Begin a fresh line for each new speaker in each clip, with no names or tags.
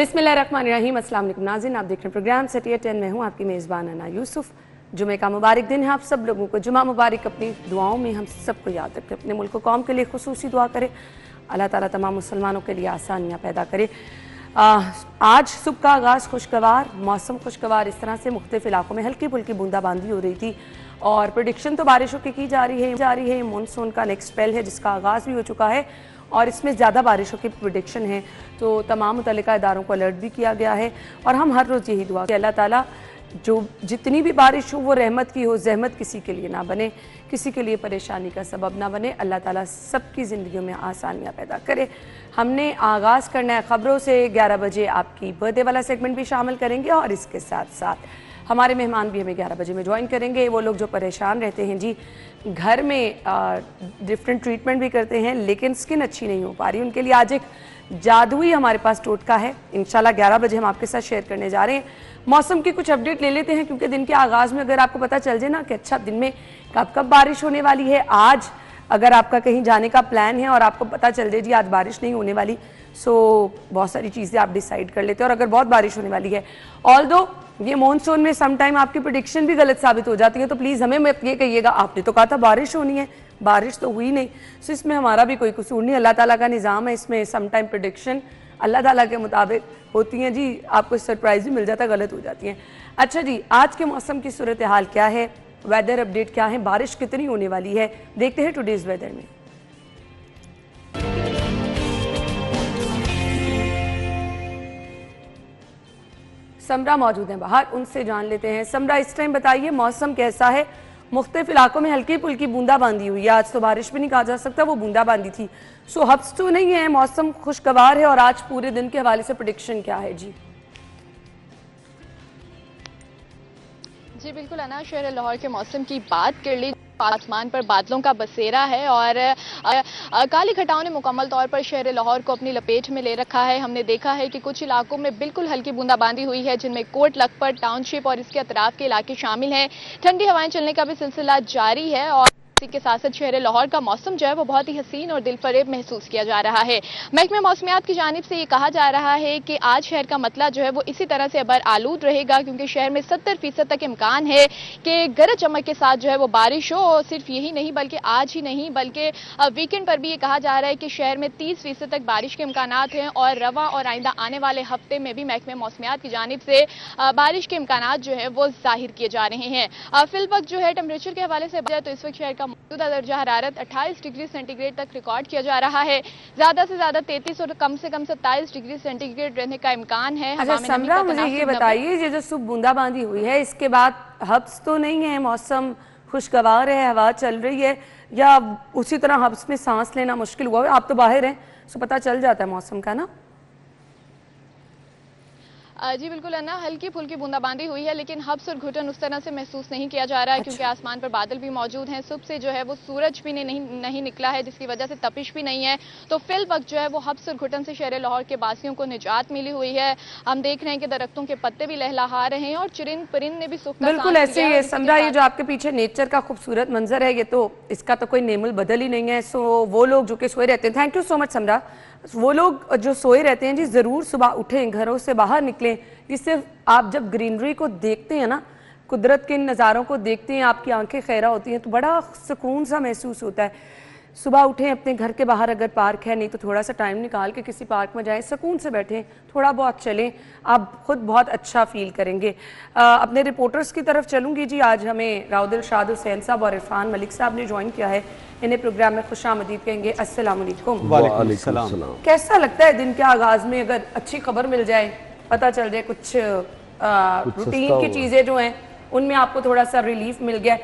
बिस्मिल्लाहिर्रहमानिर्रहीम। अस्सलाम वालेकुम नाज़रीन, आप देख रहे हैं प्रोग्राम सिटी 10 में हूँ आपकी मेज़बान अना यूसुफ। जुमे का मुबारक दिन है, आप सब लोगों को जुमा मुबारक। अपनी दुआओं में हम सबको याद रखें, अपने मुल्क कौम के लिए खुसूसी दुआ करें। अल्लाह ताला तमाम मुसलमानों के लिए आसानियाँ पैदा करे। आज सुबह का आगाज़ खुशगवार, मौसम खुशगवार, इस तरह से मुख्तलिफ इलाकों में हल्की फुल्की बूंदाबांदी हो रही थी और प्रेडिक्शन तो बारिशों की जा रही है। मानसून का नेक्स्ट स्पेल है जिसका आगाज़ भी हो चुका है और इसमें ज़्यादा बारिशों की प्रेडिक्शन है, तो तमाम मुतल्लिका इदारों को अलर्ट भी किया गया है। और हम हर रोज़ यही दुआ कि अल्लाह ताला जो जितनी भी बारिश हो वो रहमत की हो, जहमत किसी के लिए ना बने, किसी के लिए परेशानी का सबब ना बने। अल्लाह ताला सबकी ज़िंदगियों में आसानियाँ पैदा करे। हमने आगाज़ करना है ख़बरों से। 11 बजे आपकी बर्थडे वाला सेगमेंट भी शामिल करेंगे और इसके साथ साथ हमारे मेहमान भी हमें 11 बजे में ज्वाइन करेंगे। वो लोग जो परेशान रहते हैं जी, घर में डिफरेंट ट्रीटमेंट भी करते हैं लेकिन स्किन अच्छी नहीं हो पा रही, उनके लिए आज एक जादुई हमारे पास टोटका है। इंशाल्लाह 11 बजे हम आपके साथ शेयर करने जा रहे हैं। मौसम की कुछ अपडेट ले लेते हैं क्योंकि दिन के आगाज़ में अगर आपको पता चल जाए ना कि अच्छा दिन में कब कब बारिश होने वाली है, आज अगर आपका कहीं जाने का प्लान है और आपको पता चल जाए जी आज बारिश नहीं होने वाली, सो बहुत सारी चीज़ें आप डिसाइड कर लेते हैं। और अगर बहुत बारिश होने वाली है, ऑल्दो ये मॉनसून में समटाइम आपकी प्रेडिक्शन भी गलत साबित हो जाती है, तो प्लीज़ हमें मत ये कहिएगा आपने तो कहा था बारिश होनी है, बारिश तो हुई नहीं। सो इसमें हमारा भी कोई कसूर नहीं, अल्लाह ताला का निज़ाम है। इसमें समटाइम प्रेडिक्शन अल्लाह ताला के मुताबिक होती हैं जी, आपको सरप्राइज भी मिल जाता है, गलत हो जाती हैं। अच्छा जी, आज के मौसम की सूरत हाल क्या है, वेदर अपडेट क्या है, बारिश कितनी होने वाली है, देखते हैं टुडेज़ वेदर में। समरा मौजूद हैं बाहर, उनसे जान लेते हैं। समरा, इस टाइम बताइए मौसम कैसा है? मुख्तलिफ इलाकों में हल्की फुल्की बूंदाबांदी हुई है, आज तो बारिश भी नहीं कहा जा सकता, वो बूंदाबांदी थी। सो हब्स तो नहीं है, मौसम खुशगवार है। और आज पूरे दिन के हवाले से प्रेडिक्शन क्या है जी?
जी बिल्कुल अना, शहर लाहौर के मौसम की बात कर ली, आसमान पर बादलों का बसेरा है और काली घटाओं ने मुकम्मल तौर पर शहर लाहौर को अपनी लपेट में ले रखा है। हमने देखा है कि कुछ इलाकों में बिल्कुल हल्की बूंदाबांदी हुई है, जिनमें कोट लखपत टाउनशिप और इसके अतराफ के इलाके शामिल हैं। ठंडी हवाएं चलने का भी सिलसिला जारी है और के साथ साथ शहर लाहौर का मौसम जो है वो बहुत ही हसीन और दिलफरेब महसूस किया जा रहा है। महकमे मौसमियात की जानिब से ये कहा जा रहा है कि आज शहर का मतला जो है वो इसी तरह से अबर आलूद रहेगा, क्योंकि शहर में 70% तक इम्कान है कि गरज चमक के साथ जो है वो बारिश हो। और सिर्फ यही नहीं बल्कि आज ही नहीं बल्कि वीकेंड पर भी ये कहा जा रहा है कि शहर में 30% तक बारिश के इम्कान हैं और रवा और आइंदा आने वाले हफ्ते में भी महकमे मौसमियात की जानिब से बारिश के इम्कान जो है वो जाहिर किए जा रहे हैं। फिल वक्त जो है टेम्परेचर के हवाले से तो इस वक्त शहर का मौजूदा दर्जा हरारत 28 डिग्री सेंटीग्रेड तक रिकॉर्ड किया जा रहा है। ज्यादा से ज्यादा 33 और कम से कम 27 डिग्री सेंटीग्रेड रहने का इम्कान है।
अच्छा समरा, मुझे ये बताइए, ये जो सुबह बूंदाबांदी हुई है इसके बाद हब्स तो नहीं है, मौसम खुशगवार है, हवा चल रही है, या उसी तरह हब्स में सांस लेना मुश्किल हुआ है? आप तो बाहर हैं, सो पता चल जाता है मौसम का ना।
जी बिल्कुल है ना, हल्की फुल्की बूंदाबांदी हुई है लेकिन हब्स और घुटन उस तरह से महसूस नहीं किया जा रहा है। क्योंकि आसमान पर बादल भी मौजूद हैं, सुबह से जो है वो सूरज भी नहीं निकला है, जिसकी वजह से तपिश भी नहीं है। तो फिल वक्त जो है वो हब्स और घुटन से शहर लाहौर के बासियों को निजात मिली हुई है। हम देख रहे हैं कि दरख्तों के पत्ते भी लहलहा रहे हैं और चिरिंद परिंद ने भी सुख
बिल्कुल ऐसे ही है। समझा, ये जो आपके पीछे नेचर का खूबसूरत मंजर है, ये तो इसका तो कोई नेमुल बदल ही नहीं है। सो वो लोग जो कि सोए रहते हैं, थैंक यू सो मच समरा, वो लोग जो सोए रहते हैं जी ज़रूर सुबह उठें, घरों से बाहर निकलें। जिससे आप जब ग्रीनरी को देखते हैं ना, कुदरत के नज़ारों को देखते हैं, आपकी आंखें खैरा होती हैं तो बड़ा सुकून सा महसूस होता है। सुबह उठें, अपने घर के बाहर अगर पार्क है, नहीं तो थोड़ा सा टाइम निकाल के किसी पार्क में जाएं, सुकून से बैठें, थोड़ा बहुत चलें, आप खुद बहुत अच्छा फील करेंगे। अपने रिपोर्टर्स की तरफ चलूँगी जी। आज हमें राउदिल शाद हुसैन साहब और इरफान मलिक साहब ने ज्वाइन किया है, इन्हें प्रोग्राम में खुशामदीद कहेंगे। अस्सलाम वालेकुम।
वालेकुम सलाम।
कैसा लगता है दिन के आगाज़ में अगर अच्छी खबर मिल जाए, पता चल जाए कुछ रूटीन की चीज़ें जो हैं उनमें आपको थोड़ा सा रिलीफ मिल गया?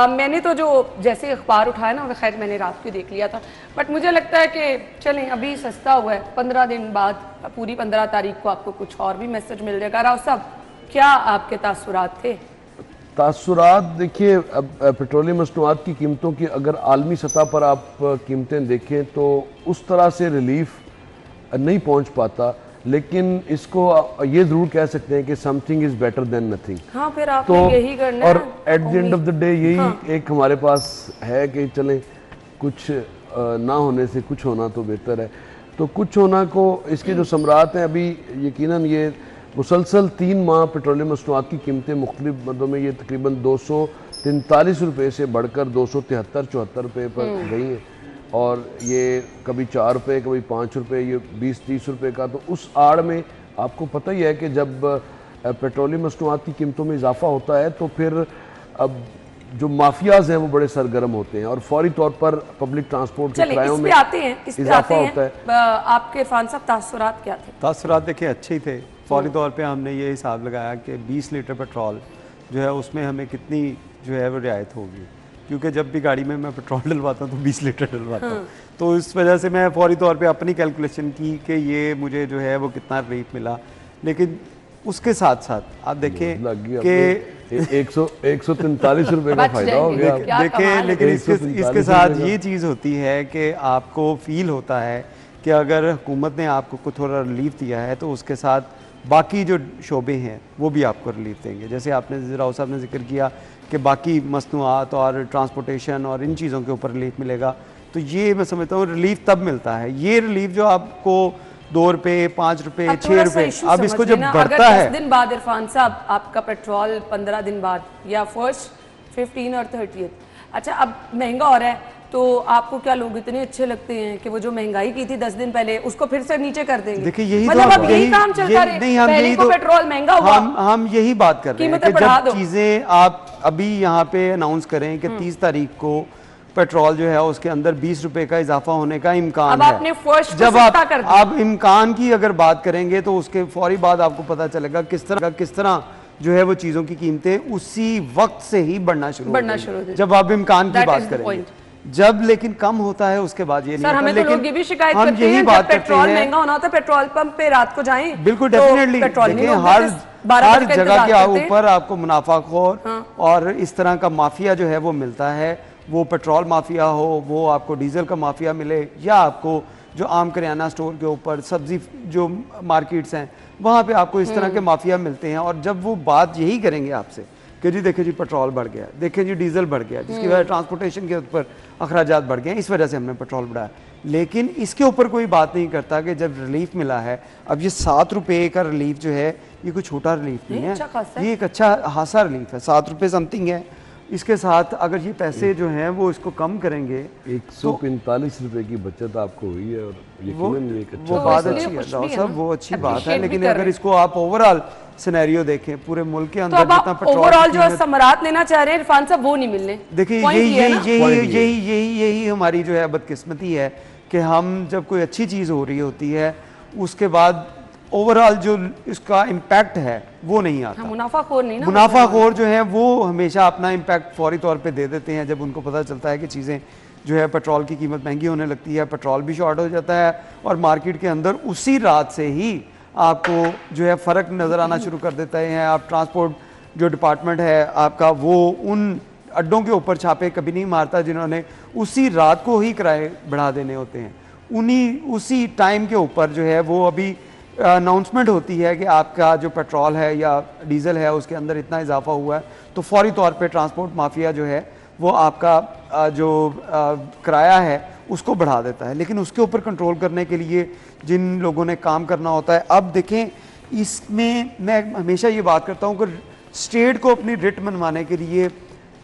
मैंने तो जो जैसे अखबार उठाया ना, खैर मैंने रात को देख लिया था, बट मुझे लगता है कि चलें अभी सस्ता हुआ है, 15 दिन बाद पूरी 15 तारीख को आपको कुछ और भी मैसेज मिल जाएगा। राव साहब, क्या आपके तासुरात थे?
तासुरात देखिए, अब पेट्रोलियम मसनूआत की कीमतों की अगर आलमी सतह पर आप कीमतें देखें तो उस तरह से रिलीफ नहीं पहुंच पाता, लेकिन इसको ये जरूर कह सकते हैं कि something is better than nothing.
हाँ, फिर आपने यही करना है
और at the end of the day यही एक हमारे पास है कि चलें कुछ ना होने से कुछ होना तो बेहतर है। तो कुछ होना को इसके जो सम्राट हैं अभी यकीनन ये मुसलसल 3 माह पेट्रोलियम मसनूआत की कीमतें मुख्तलिफ मदों में ये तकरीबन 243 रुपये से बढ़कर 273-74 रुपये पर गई हैं, और ये कभी 4 रुपये कभी 5 रुपये, ये 20-30 रुपये का। तो उस आड़ में आपको पता ही है कि जब पेट्रोलियम मसनूआत की कीमतों में इजाफा होता है तो फिर अब जो माफियाज हैं वो बड़े सरगर्म होते हैं और फौरी तौर पर पब्लिक ट्रांसपोर्ट के किरायों में इजाफा होता है।
आपके इरफान साहब तासुरात क्या थे?
तासुरात देखिए अच्छे ही थे। फौरी तौर पे हमने ये हिसाब लगाया कि 20 लीटर पेट्रोल जो है उसमें हमें कितनी जो है वो रियायत होगी, क्योंकि जब भी गाड़ी में मैं पेट्रोल डलवाता हूँ तो 20 लीटर डलवाता हूँ। तो इस वजह से मैं फौरी तौर पे अपनी कैलकुलेशन की कि ये मुझे जो है वो कितना रिलीफ मिला। लेकिन उसके साथ साथ आप देखें कि
143 रुपये का फायदा हो गया।
देखिए लेकिन इसके साथ ये चीज़ होती है कि आपको फील होता है कि अगर हुकूमत ने आपको कुछ थोड़ा रिलीफ दिया है तो उसके साथ बाकी जो शोबे हैं वो भी आपको रिलीफ देंगे। जैसे आपने राव साहब ने जिक्र किया कि बाकी मसनूआत और ट्रांसपोर्टेशन और इन चीज़ों के ऊपर रिलीफ मिलेगा, तो ये मैं समझता हूँ रिलीफ तब मिलता है। ये रिलीफ जो आपको 2 रुपये 5 रुपये 6 रुपये, अब इसको जब बढ़ता है
10 दिन बाद इरफान साहब आपका पेट्रोल 15 दिन बाद या फर्स्ट 15 और 30, अच्छा अब महंगा हो रहा है तो आपको क्या लोग इतने अच्छे लगते हैं कि वो जो महंगाई की थी 10 दिन पहले उसको फिर से नीचे कर देंगे?
देखिए यही
मतलब
तो
अब यही काम चलता रहे, पहले को पेट्रोल महंगा हुआ,
हम यही बात कर रहे हैं कि जब चीजें आप अभी यहाँ पे अनाउंस करें कि 30 तारीख को पेट्रोल जो है उसके अंदर 20 रुपए का इजाफा होने का इम्कान है।
आपने फर्स्ट
जब आप इम्कान की अगर बात करेंगे तो उसके फौरी बाद आपको पता चलेगा किस तरह जो है वो चीजों की कीमतें उसी वक्त से ही बढ़ना शुरू जब आप इम्कान की बात करेंगे। जब लेकिन कम होता है उसके बाद ये नहीं होता।
हमें तो लोग ये भी शिकायत
हम
करते
यही
हैं
बात
जब पेट्रोल महंगा होना होता है पेट्रोल पंप पे रात को जाएं,
बिल्कुल
तो
डेफिनेटली
देखिए
हर जगह के ऊपर आपको मुनाफाखोर और इस तरह का माफिया जो है वो मिलता है। वो पेट्रोल माफिया हो, वो आपको डीजल का माफिया मिले, या आपको जो आम करियाना स्टोर के ऊपर सब्जी जो मार्केट्स हैं वहाँ पे आपको इस तरह के माफिया मिलते हैं। और जब वो बात यही करेंगे आपसे कि जी देखें जी पेट्रोल बढ़ गया, देखें जी डीजल बढ़ गया, जिसकी वजह ट्रांसपोर्टेशन के ऊपर अखराजात बढ़ गए, इस वजह से हमने पेट्रोल बढ़ाया, लेकिन इसके ऊपर कोई बात नहीं करता कि जब रिलीफ मिला है, अब ये 7 रुपये का रिलीफ जो है ये कोई छोटा रिलीफ नहीं है, ये एक अच्छा खासा रिलीफ है, 7 रुपये समथिंग है। इसके साथ अगर ये पैसे जो हैं वो इसको कम करेंगे
145 रुपए की बचत आपको हुई है, और यकीनन एक अच्छा
वो बात अच्छी है साहब, वो अच्छी बात है। लेकिन अगर इसको आप ओवरऑल सिनेरियो देखें पूरे मुल्क के अंदर जितना पेट्रोल
ओवरऑल जो समरात लेना चाह रहे हैं इरफान साहब वो नहीं मिलने।
देखिए यही हमारी जो है बदकिस्मती है कि हम जब कोई अच्छी चीज़ हो रही होती है उसके बाद ओवरऑल जो इसका इम्पैक्ट है वो नहीं आता।
मुनाफाखोर नहीं ना,
मुनाफाखोर जो है वो हमेशा अपना इम्पैक्ट फौरी तौर पे दे देते हैं जब उनको पता चलता है कि चीज़ें जो है पेट्रोल की कीमत महंगी होने लगती है, पेट्रोल भी शॉर्ट हो जाता है और मार्केट के अंदर उसी रात से ही आपको जो है फ़र्क नज़र आना शुरू कर देते हैं। आप ट्रांसपोर्ट जो डिपार्टमेंट है आपका वो उन अड्डों के ऊपर छापे कभी नहीं मारता जिन्होंने उसी रात को ही किराए बढ़ा देने होते हैं। उसी टाइम के ऊपर जो है वो अभी अनाउंसमेंट होती है कि आपका जो पेट्रोल है या डीजल है उसके अंदर इतना इजाफा हुआ है, तो फौरी तौर पे ट्रांसपोर्ट माफिया जो है वो आपका जो किराया है उसको बढ़ा देता है। लेकिन उसके ऊपर कंट्रोल करने के लिए जिन लोगों ने काम करना होता है, अब देखें इसमें मैं हमेशा ये बात करता हूँ कि स्टेट को अपनी रिट मनवाने के लिए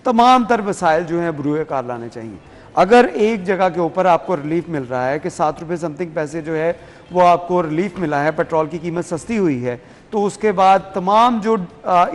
तमाम तर वसाइल जो हैं बरूए कार लाने चाहिए। अगर एक जगह के ऊपर आपको रिलीफ मिल रहा है कि 7 रुपये समथिंग पैसे जो है वो आपको रिलीफ मिला है, पेट्रोल की कीमत सस्ती हुई है, तो उसके बाद तमाम जो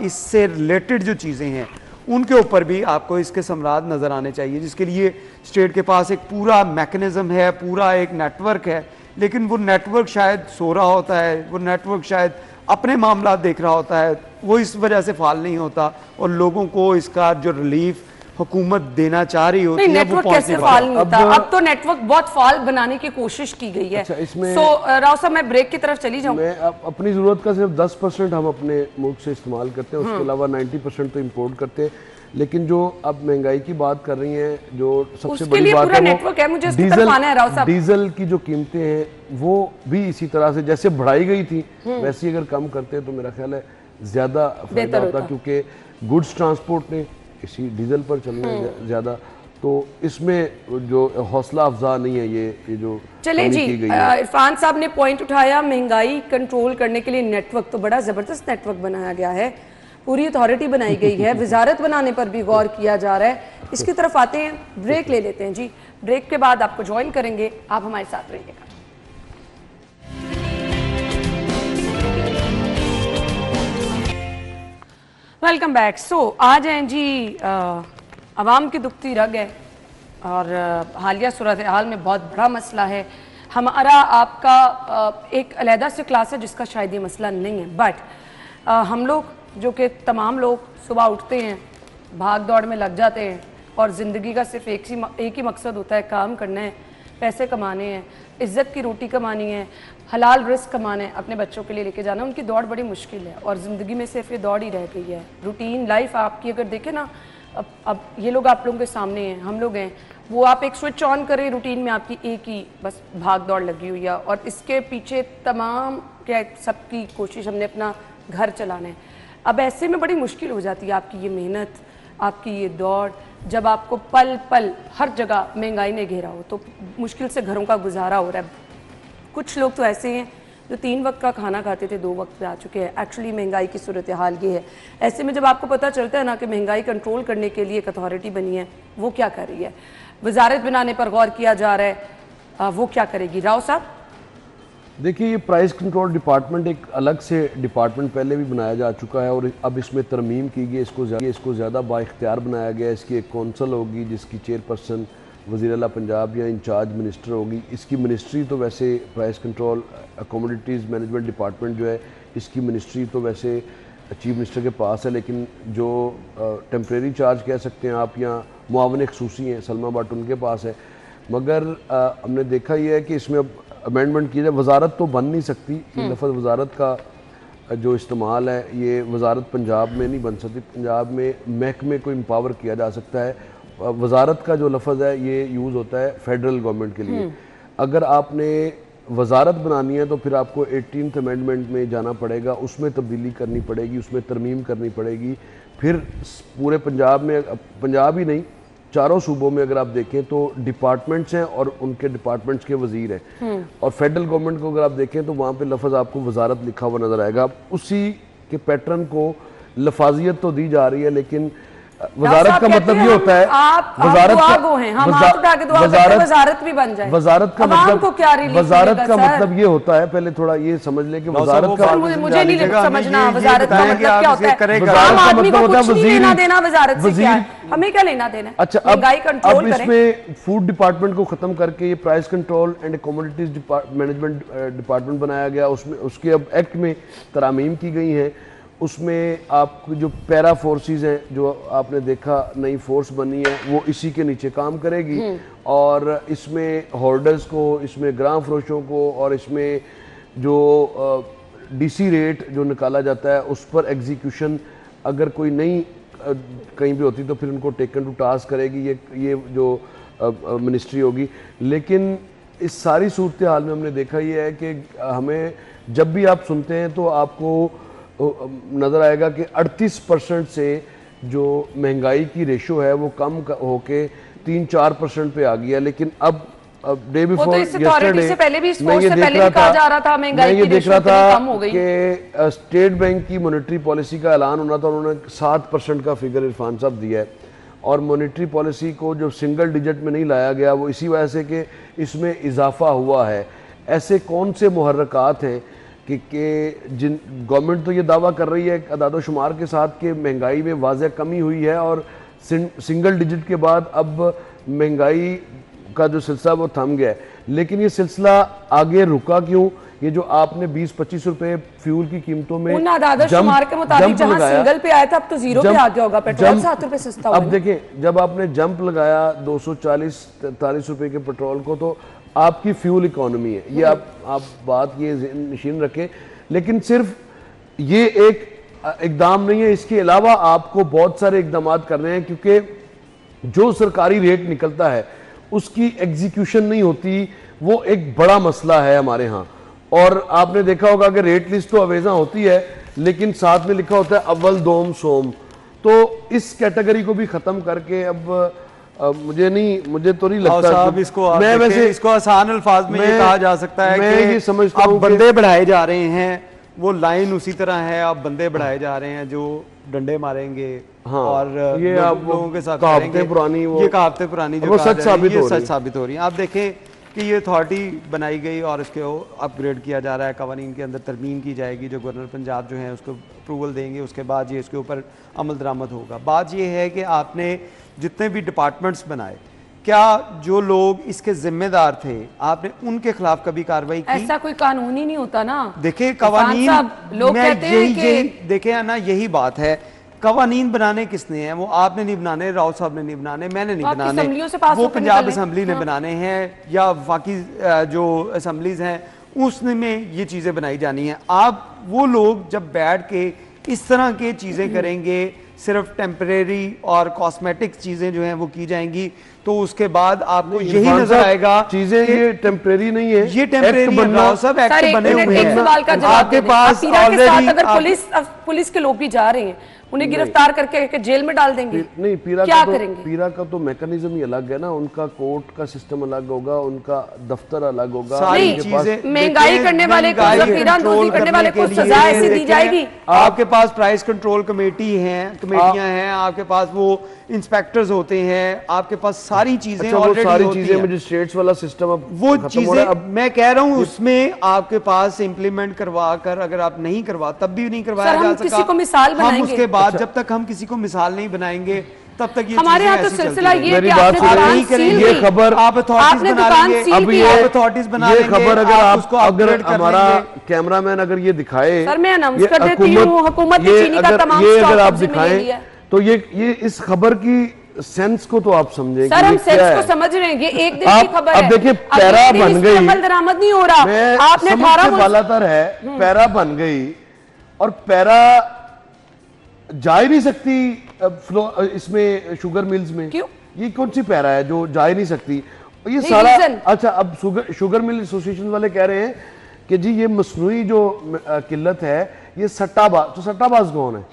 इससे रिलेटेड जो चीज़ें हैं उनके ऊपर भी आपको इसके समराद नज़र आने चाहिए, जिसके लिए स्टेट के पास एक पूरा मैकेनिज़्म है, पूरा एक नेटवर्क है। लेकिन वो नेटवर्क शायद सो रहा होता है, वो नेटवर्क शायद अपने मामला देख रहा होता है, वो इस वजह से फाल नहीं होता और लोगों को इसका जो रिलीफ हुकूमत देना चाह रही होती है
नेटवर्क कैसे फाल नहीं होता। अब तो नेटवर्क बहुत फाल बनाने की कोशिश की गई है।
अच्छा, इसमें
राव साहब मैं ब्रेक की तरफ चली जाऊं।
मैं अपनी जरूरत का सिर्फ 10% हम अपने मुल्क से इस्तेमाल करते हैं, उसके अलावा 90% तो इम्पोर्ट करते हैं। लेकिन जो अब महंगाई की बात कर रही हैं, जो सबसे बड़ी बात है वो डीजल की जो कीमतें हैं वो भी इसी तरह से जैसे बढ़ाई गई थी वैसे अगर कम करते तो मेरा ख्याल है ज्यादा फायदा होता, क्योंकि गुड्स ट्रांसपोर्ट ने इसी डीजल पर चलना ज्यादा, तो इसमें जो हौसला अफजा नहीं है ये जो
चले
कमी
जी,
की गई है।
इरफान साहब ने पॉइंट उठाया, महंगाई कंट्रोल करने के लिए नेटवर्क, तो बड़ा ज़बरदस्त नेटवर्क बनाया गया है, पूरी अथॉरिटी बनाई गई है, वजारत बनाने पर भी गौर किया जा रहा है। इसकी तरफ आते हैं, ब्रेक ले लेते हैं जी, ब्रेक के बाद आपको ज्वाइन करेंगे, आप हमारे साथ रहिएगा। Welcome back. सो आज हैं जी अवाम की दुखती रग है और हालिया सूरत हाल में बहुत बड़ा मसला है। हमारा आपका एक अलहदा से क्लास है जिसका शायद ये मसला नहीं है, बट हम लोग जो कि तमाम लोग सुबह उठते हैं, भाग दौड़ में लग जाते हैं और ज़िंदगी का सिर्फ एक ही मकसद होता है, काम करना है, पैसे कमाने हैं, इज़्ज़त की रोटी कमानी है, हलाल रिस्क कमाना है, अपने बच्चों के लिए लेके जाना। उनकी दौड़ बड़ी मुश्किल है और ज़िंदगी में सिर्फ ये दौड़ ही रह गई है। रूटीन लाइफ आपकी अगर देखें ना, अब ये लोग आप लोगों के सामने हैं, हम लोग हैं, वो आप एक स्विच ऑन करें, रूटीन में आपकी एक ही बस भाग दौड़ लगी हुई है और इसके पीछे तमाम क्या सबकी कोशिश, हमने अपना घर चलाना है। अब ऐसे में बड़ी मुश्किल हो जाती है आपकी ये मेहनत, आपकी ये दौड़, जब आपको पल पल हर जगह महंगाई ने घेरा हो, तो मुश्किल से घरों का गुजारा हो रहा है। कुछ लोग तो ऐसे हैं जो 3 वक्त का खाना खाते थे 2 वक्त पे आ चुके हैं। एक्चुअली महंगाई की सूरत हाल ये है। ऐसे में जब आपको पता चलता है ना कि महंगाई कंट्रोल करने के लिए एक अथॉरिटी बनी है, वो क्या कर रही है, वजारत बनाने पर गौर किया जा रहा है, वो क्या करेगी। राव साहब,
देखिए, ये प्राइस कंट्रोल डिपार्टमेंट एक अलग से डिपार्टमेंट पहले भी बनाया जा चुका है और अब इसमें तरमीम की गई, इसको ज़्यादा बाइख्तियार बनाया गया है। इसकी एक कौंसल होगी जिसकी चेयरपर्सन वज़ीर आला पंजाब या इंचार्ज मिनिस्टर होगी। इसकी मिनिस्ट्री तो वैसे price control commodities management department जो है, इसकी मिनिस्ट्री तो वैसे चीफ मिनिस्टर के पास है, लेकिन जो टेम्परेरी चार्ज कह सकते हैं आप या मुआवन खसूसी हैं, सलमा भट्ट उनके पास है। मगर हमने देखा यह है कि इसमें अब अमेंडमेंट की जाए। वजारत तो बन नहीं सकती, ये लफ्ज़ वजारत का जो इस्तेमाल है, ये वजारत पंजाब में नहीं बन सकती। पंजाब में महकमे को एम्पावर किया जा सकता है। वजारत का जो लफ्ज़ है ये यूज़ होता है फेडरल गवर्नमेंट के लिए। अगर आपने वजारत बनानी है तो फिर आपको 18th अमेंडमेंट में जाना पड़ेगा, उसमें तब्दीली करनी पड़ेगी, उसमें तरमीम करनी पड़ेगी। फिर पूरे पंजाब में, पंजाब ही नहीं, चारों सूबों में अगर आप देखें तो डिपार्टमेंट्स हैं और उनके डिपार्टमेंट्स के वजीर हैं। और फेडरल गवर्नमेंट को अगर आप देखें तो वहाँ पे लफ्ज़ आपको वजारत लिखा हुआ नज़र आएगा। उसी के पैटर्न को लफाजियत तो दी जा रही है, लेकिन वजारत का मतलब ये होता है, वजारत
भी बन जाए।
वजारत का मतलब ये होता है, पहले थोड़ा ये समझ लें कि वजारत का,
मुझे नहीं समझना वजारत का मतलब क्या होता है। आम आदमी को कुछ नहीं लेना देना वजारत से, क्या है, हमें क्या लेना देना।
अच्छा, अब इसमें फूड डिपार्टमेंट को खत्म करके ये price control and commodities management department बनाया गया। उसमें उसके अब एक्ट में तरामीम की गई हैं। उसमें आपको जो पैरा फोर्सेस हैं, जो आपने देखा नई फोर्स बनी है, वो इसी के नीचे काम करेगी। और इसमें होल्डर्स को, इसमें ग्राम फरोशों को और इसमें जो डीसी रेट जो निकाला जाता है उस पर एग्जीक्यूशन अगर कोई नई कहीं भी होती तो फिर उनको टेकन टू टास्क करेगी ये जो मिनिस्ट्री होगी। लेकिन इस सारी सूरत हाल में हमने देखा ये है कि हमें जब भी आप सुनते हैं तो आपको नज़र आएगा कि 38% से जो महंगाई की रेशो है वो कम होके 3-4% पे आ गया। लेकिन अब डे बिफोर यस्टरडे मैं ये देख रहा था कि स्टेट बैंक की मॉनेटरी पॉलिसी का ऐलान होना था, उन्होंने 7% का फिगर इरफान साहब दिया है। और मॉनेटरी पॉलिसी को जो सिंगल डिजिट में नहीं लाया गया वो इसी वजह से कि इसमें इजाफा हुआ है। ऐसे कौन से मुहर्रकात हैं कि जिन गवर्नमेंट तो ये दावा कर रही है अदादो शुमार के साथ कि महंगाई में वाज़ह कमी हुई है और सिंगल डिजिट के बाद अब महंगाई का जो सिलसिला वो थम गया है, लेकिन ये सिलसिला आगे रुका क्यों? ये जो आपने 20-25 रुपए फ्यूल की कीमतों में सिंगल पे आया था, अब तो जीरो पे आ गया होगा, पेट्रोल 7 रुपए सस्ता। अब देखें, जब आपने जंप लगाया 240-43 रुपए के पेट्रोल को, तो आपकी फ्यूल इकोनॉमी है ये, आप बात ये नशीन रखें। लेकिन सिर्फ ये एक इकदाम नहीं है, इसके अलावा आपको बहुत सारे इकदाम करने हैं, क्योंकि जो सरकारी रेट निकलता है उसकी एग्जीक्यूशन नहीं होती, वो एक बड़ा मसला है हमारे यहाँ। और आपने देखा होगा कि रेट लिस्ट तो अवेजा होती है, लेकिन साथ में लिखा होता है अव्वल दोम सोम। तो इस कैटेगरी को भी ख़त्म करके अब मुझे तो नहीं लगता
साहब इसको आप
मैं वैसे
इसको आसान अल्फाज में ये कहा जा सकता है
मैं
कि
ये समझता
अब
हूं
बंदे बढ़ाए जा रहे हैं, वो लाइन उसी तरह है, अब बंदे बढ़ाए जा रहे हैं जो डंडे मारेंगे।
हाँ,
और
ये आप
लोगों के साथ
कहावतें पुरानी,
ये कहावतें पुरानी जो
वो सच साबित
हो रही है। आप देखें कि ये अथॉरिटी बनाई गई और इसके अपग्रेड किया जा रहा है, कवानीन के अंदर तरमीम की जाएगी, जो गवर्नर पंजाब जो है उसको अप्रूवल देंगे, उसके बाद ये इसके ऊपर अमल दरामद होगा। बात ये है कि आपने जितने भी डिपार्टमेंट्स बनाए, क्या जो लोग इसके जिम्मेदार थे आपने उनके खिलाफ कभी कार्रवाई की?
ऐसा कोई कानून ही नहीं होता ना।
देखिए कवानीन,
लोग कहते हैं कि
देखे ना, यही बात है, कवानीन बनाने किसने हैं? वो आपने नहीं बनाने, राव साहब ने नहीं बनाने, मैंने नहीं बनाने, वो पंजाब असम्बली ने बनाने हैं या बाकी जो असम्बलीज हैं उसने में ये चीज़ें बनाई जानी हैं। आप वो लोग जब बैठ के इस तरह के चीज़ें करेंगे, सिर्फ टेम्परेरी और कॉस्मेटिक चीज़ें जो हैं वो की जाएंगी, तो उसके बाद आपको यही नजर आएगा
चीजें ये टेम्परेरी नहीं है,
ये टेम्परेरी सब एक्ट बने हुए हैं।
आपके पास ऑलरेडी अगर पुलिस के लोग भी जा रहे हैं, उन्हें गिरफ्तार करके जेल में डाल देंगे,
नहीं पीरा
क्या
का
करेंगे?
पीरा का तो मैकेनिज्म ही अलग है ना, उनका कोर्ट का सिस्टम अलग होगा, उनका दफ्तर अलग होगा।
सारी चीजें,
महंगाई करने वाले को, तीरंदाजी करने वाले को सजा ऐसी दी जाएगी।
आपके पास प्राइस कंट्रोल कमेटियां हैं, आपके पास वो इंस्पेक्टर्स होते हैं, आपके पास सारी चीजें
मजिस्ट्रेट्स वाला सिस्टम, अब
वो चीजें मैं कह रहा हूं उसमें आपके पास इंप्लीमेंट करवा कर, अगर आप नहीं करवा तब भी नहीं करवाया जा सका,
किसी को मिसाल बनाएंगे।
हम उसके बाद जब तक हम किसी को मिसाल नहीं बनाएंगे तब तक ये
हमारे यहाँ तो सिलसिला ये है कि
ये खबर
आप अथॉरिटीज बना लेंगे,
अब ये
अथॉरिटीज बना लेंगे,
खबर अगर हमारा कैमरामैन अगर ये दिखाए,
सर मैं अनाउंस कर देती हूँ, हुकूमत ने चीनी का तमाम
ये अगर आप दिखाएं तो ये इस खबर की सेंस को तो आप समझेंगे।
सर हम सेंस को समझ रहे हैं, ये एक दिन की खबर है।
अब देखिए पैरा बन गई,
अमल दरामद नहीं हो रहा, आपने 18
बालातर है, पैरा बन गई और पैरा जा ही नहीं सकती इसमें शुगर मिल्स में।
क्यों?
ये कौन सी पैरा है जो जा ही नहीं सकती? ये सारा अच्छा, अब शुगर मिल एसोसिएशन वाले कह रहे हैं कि जी ये मसनूई जो किल्लत है ये सट्टाबाज। तो सट्टाबाज कौन है?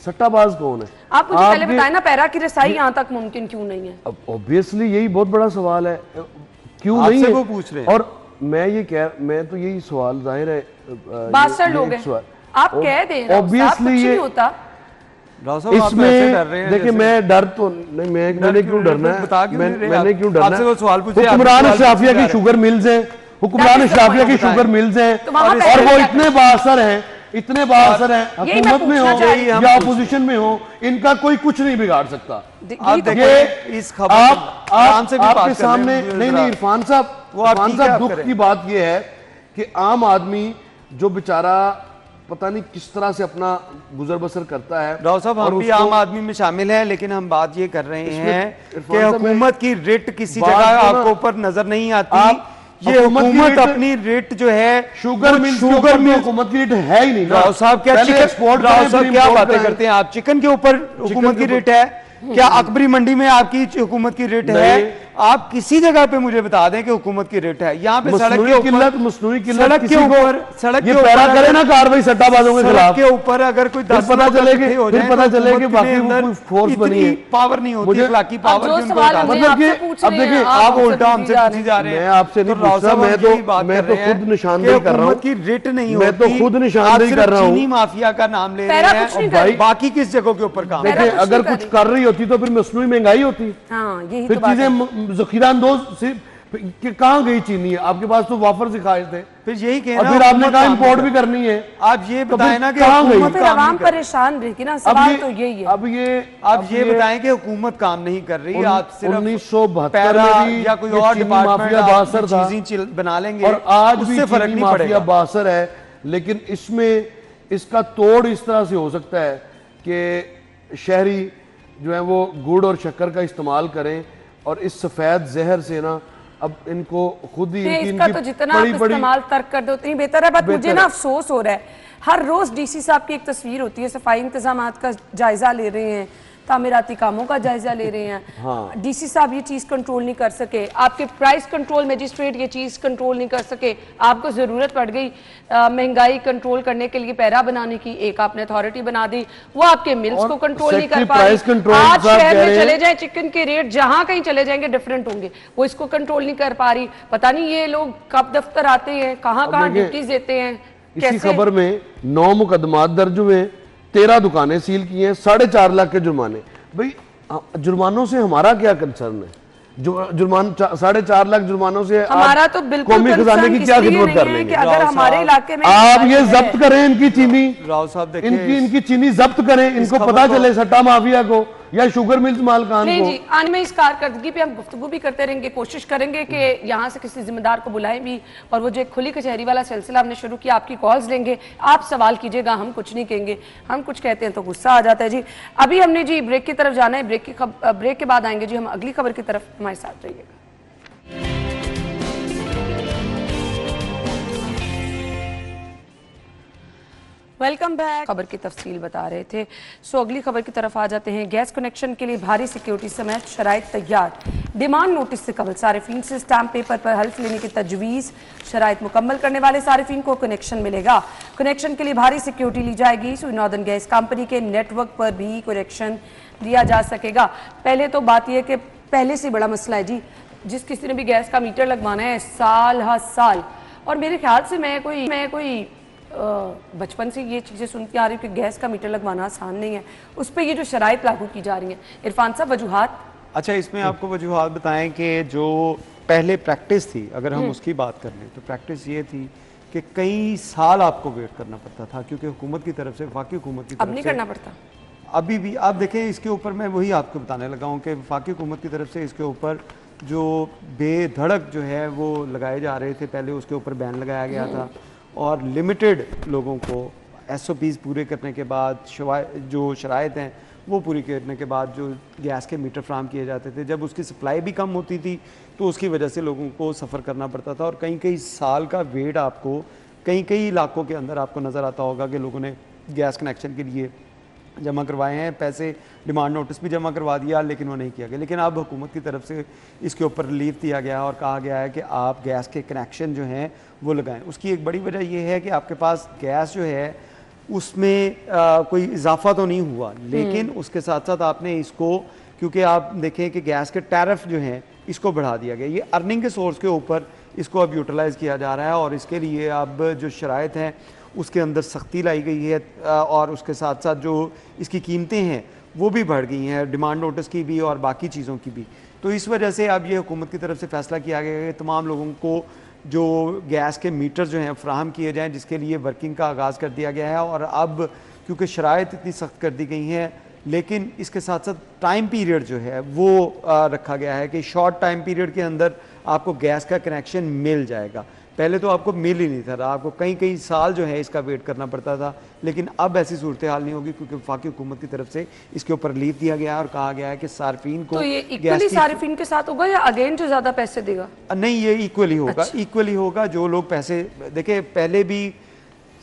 सट्टाबाज कौन है?
आप मुझे पहले बताएं ना, पैरा की रसाई यहाँ तक मुमकिन क्यों नहीं है?
अब ऑब्वियसली यही बहुत बड़ा सवाल है, क्यों नहीं है?
वो पूछ रहे हैं।
और मैं तो यही सवाल, जाहिर है
62 लोग हैं, आप कह दें
ऑब्वियसली ये
होता
इसमें। देखिए मैं डर तो नहीं, मैंने क्यों डरना है? मैंने क्यों डरना है? हुक्मरान अशराफिया की शुगर मिल्स हैं, हुक्मरान अशराफिया की शुगर मिल्स हैं और वो इतने बाअसर हैं, इतने बाअसर हैं, हुकूमत में हो या अपोजिशन में हो, इनका कोई कुछ नहीं बिगाड़ सकता।
आप देखिए इस खबर
आपके सामने नहीं इरफान साहब दुख की बात यह है कि आम आदमी जो बेचारा पता नहीं किस तरह से अपना गुजर बसर करता है।
राव साहब हम भी आम आदमी में शामिल हैं, लेकिन हम बात ये कर रहे हैं कि हुकूमत की रिट किसी जगह आपको ऊपर नजर नहीं आती। ये हुकूमत अपनी रेट जो है
शुगर मिल हुकूमत की रेट है ही नहीं।
राव साहब क्या क्या बातें करते हैं आप? चिकन के ऊपर हुकूमत की रेट है क्या? अकबरी मंडी में आपकी हुकूमत की रेट है? आप किसी जगह पे मुझे बता दें कि हुकूमत की रेट है। यहाँ पे सड़क के ऊपर सड़क के ऊपर
करे ना कार्रवाई सट्टाबाजों के खिलाफ,
के ऊपर अगर कोई 10
पता चले कि बाकी कोई फोर्स बनी है,
पावर नहीं होती, इखलाकी पावर।
मतलब कि अब देखिए आप उल्टा हमसे पूछी जा रहे हैं। मैं आपसे नहीं पूछ रहा, मैं तो खुद निशानदेही कर रहा हूँ
की रेट नहीं,
मैं तो खुद निशानदेही कर रहा हूँ।
चीनी माफिया का नाम ले रहे हैं, बाकी किस जगह के ऊपर काम?
देखिए अगर कुछ कर रही होती तो फिर मसनूई महंगाई होती, फिर चीजें जखीरा अंदोज से कहां गई चीनी है? आपके पास तो वाफर सिखाए थे,
फिर यही कहना,
और फिर आपने कहा इंपोर्ट भी करनी है।
आप ये बताएं ना कि
आवाम परेशान रहेगी ना, सवाल तो यही है।
अब ये
बताएं कि हुकूमत काम नहीं कर रही, आप सिर्फ
1972 में भी
या कोई और
डिपार्टमेंट
चीजें बना लेंगे
और आज भी फर्क नहीं पड़ेगा, बासर है। लेकिन इसमें इसका तोड़ इस तरह से हो सकता है कि शहरी जो है वो गुड़ और शक्कर का इस्तेमाल करें और इस सफेद जहर से ना अब इनको खुद ही
इसका तो जितना इस्तेमाल तर्क कर दो उतनी बेहतर है। बट मुझे ना अफसोस हो रहा है, हर रोज डीसी साहब की एक तस्वीर होती है, सफाई इंतजामात का जायजा ले रहे हैं, तामीराती कामों का जायजा ले रहे हैं।
हाँ।
डीसी साहब ये चीज कंट्रोल नहीं कर सके, आपके प्राइस कंट्रोल मजिस्ट्रेट ये चीज कंट्रोल नहीं कर सके, आपको जरूरत पड़ गई महंगाई कंट्रोल करने के लिए पैरा बनाने की, एक आपने अथॉरिटी बना दी, वो आपके मिल्स को कंट्रोल नहीं कर पा रही। आज शहर में चले जाए चिकन के रेट जहां कहीं चले जाएंगे डिफरेंट होंगे, वो इसको कंट्रोल नहीं कर पा रही। पता नहीं ये लोग कब दफ्तर आते हैं, कहाँ कहाँ ड्यूटीज देते हैं।
इसी खबर में 9 मुकदमात दर्ज हुए, 13 दुकानें सील की हैं, 4.5 लाख के जुर्माने। भाई जुर्मानों से हमारा क्या कंसर्न है? जुर्मान 4.5 लाख जुर्मानों से
हमारा तो बिल्कुल
कौमी खजाने की क्या खिदमत कर लेंगे?
कि अगर हमारे इलाके में
आप ये जब्त करें इनकी चीनी,
राव साहब देखिए
इनकी चीनी जब्त करें, इनको पता चले सट्टा माफिया को या शुगर मिल्स मालकान
नहीं
को।
जी, आने में इस कारकर्दगी पे हम गुफ्तगू भी करते रहेंगे, कोशिश करेंगे कि यहाँ से किसी जिम्मेदार को बुलाएं भी, और वो जो एक खुली कचहरी वाला सिलसिला हमने शुरू किया, आपकी कॉल्स लेंगे, आप सवाल कीजिएगा, हम कुछ नहीं कहेंगे। हम कुछ कहते हैं तो गुस्सा आ जाता है जी। अभी हमने जी ब्रेक की तरफ जाना है, ब्रेक के बाद आएंगे जी हम अगली खबर की तरफ, हमारे साथ रहिएगा। Welcome back. खबर की तफसील बता रहे थे, सो अगली खबर की तरफ आ जाते हैं। गैस कनेक्शन के लिए भारी सिक्योरिटी समेत शराइत तैयार, डिमांड नोटिस से कबल सारिफीन से स्टैम्प पेपर पर हल्फ लेने की तजवीज़, शराइत मुकम्मल करने वाले सारिफीन को कनेक्शन मिलेगा। कनेक्शन के लिए भारी सिक्योरिटी ली जाएगी, सो नॉर्दर्न गैस कंपनी के नेटवर्क पर भी कनेक्शन दिया जा सकेगा। पहले तो बात यह कि पहले से बड़ा मसला है जी, जिस किसी ने भी गैस का मीटर लगवाना है साल हर साल, और मेरे ख्याल से मैं कोई बचपन से ये चीज़ें सुनती आ रही हूँ कि गैस का मीटर लगवाना आसान नहीं है, उस पर ये जो शराइत लागू की जा रही हैं। इरफान साहब वजूहात।
अच्छा, इसमें आपको वजूहात बताएं कि जो पहले प्रैक्टिस थी, अगर हम उसकी बात कर लें तो प्रैक्टिस ये थी कि कई साल आपको वेट करना पड़ता था, क्योंकि हुकूमत की तरफ से, वफाकी हुकूमत की तरफ से,
अब नहीं करना पड़ता।
अभी भी आप देखें, इसके ऊपर मैं वही आपको बताने लगा हूँ कि वफाकी हुकूमत की तरफ से इसके ऊपर जो बेधड़क जो है वो लगाए जा रहे थे, पहले उसके ऊपर बैन लगाया गया था, और लिमिटेड लोगों को SOPs पूरे करने के बाद, जो शराइत हैं वो पूरी करने के बाद जो गैस के मीटर फ्राहम किए जाते थे, जब उसकी सप्लाई भी कम होती थी तो उसकी वजह से लोगों को सफ़र करना पड़ता था, और कई साल का वेट आपको कई इलाकों के अंदर आपको नज़र आता होगा कि लोगों ने गैस कनेक्शन के लिए जमा करवाए हैं, पैसे, डिमांड नोटिस भी जमा करवा दिया, लेकिन वो नहीं किया गया। लेकिन अब हुकूमत की तरफ से इसके ऊपर रिलीफ दिया गया और कहा गया है कि आप गैस के कनेक्शन जो हैं वो लगाएं। उसकी एक बड़ी वजह यह है कि आपके पास गैस जो है उसमें कोई इजाफा तो नहीं हुआ, लेकिन उसके साथ साथ आपने इसको, क्योंकि आप देखें कि गैस के टैरिफ जो हैं इसको बढ़ा दिया गया, ये अर्निंग के सोर्स के ऊपर इसको अब यूटिलाइज़ किया जा रहा है, और इसके लिए अब जो शराइत हैं उसके अंदर सख्ती लाई गई है, और उसके साथ साथ जो इसकी कीमतें हैं वो भी बढ़ गई हैं, डिमांड नोटिस की भी और बाकी चीज़ों की भी। तो इस वजह से अब ये हुकूमत की तरफ से फ़ैसला किया गया है कि तमाम लोगों को जो गैस के मीटर जो हैं फ्राहम किए जाएँ, जिसके लिए वर्किंग का आगाज़ कर दिया गया है। और अब क्योंकि शराइत इतनी सख्त कर दी गई हैं, लेकिन इसके साथ साथ टाइम पीरियड जो है वो रखा गया है कि शॉर्ट टाइम पीरियड के अंदर आपको गैस का कनेक्शन मिल जाएगा। पहले तो आपको मिल ही नहीं था, आपको कई साल जो है इसका वेट करना पड़ता था, लेकिन अब ऐसी सूरत हाल नहीं होगी, क्योंकि वफाकी हुकूमत की तरफ से इसके ऊपर रिलीफ दिया गया है और कहा गया है कि सार्फिन को,
तो ये इक्वली सार्फिन के साथ होगा या अगेन जो ज्यादा पैसे देगा?
नहीं, ये इक्वली होगा। अच्छा। इक्वली होगा। जो लोग पैसे देखे, पहले भी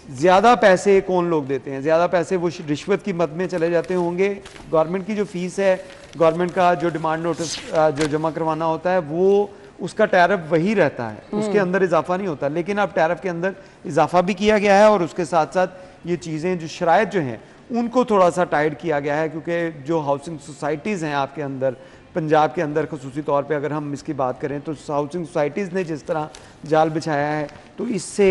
ज़्यादा पैसे कौन लोग देते हैं, ज़्यादा पैसे वो रिश्वत की मद में चले जाते होंगे। गवर्नमेंट की जो फीस है, गवर्नमेंट का जो डिमांड नोटिस जो जमा करवाना होता है, वो उसका टैरिफ वही रहता है, उसके अंदर इजाफा नहीं होता। लेकिन अब टैरिफ के अंदर इजाफा भी किया गया है, और उसके साथ साथ ये चीज़ें जो शराइत जो हैं उनको थोड़ा सा टाइट किया गया है, क्योंकि जो हाउसिंग सोसाइटीज़ हैं आपके अंदर, पंजाब के अंदर खुसूसी तौर पे अगर हम इसकी बात करें तो हाउसिंग सोसाइटीज़ ने जिस तरह जाल बिछाया है, तो इससे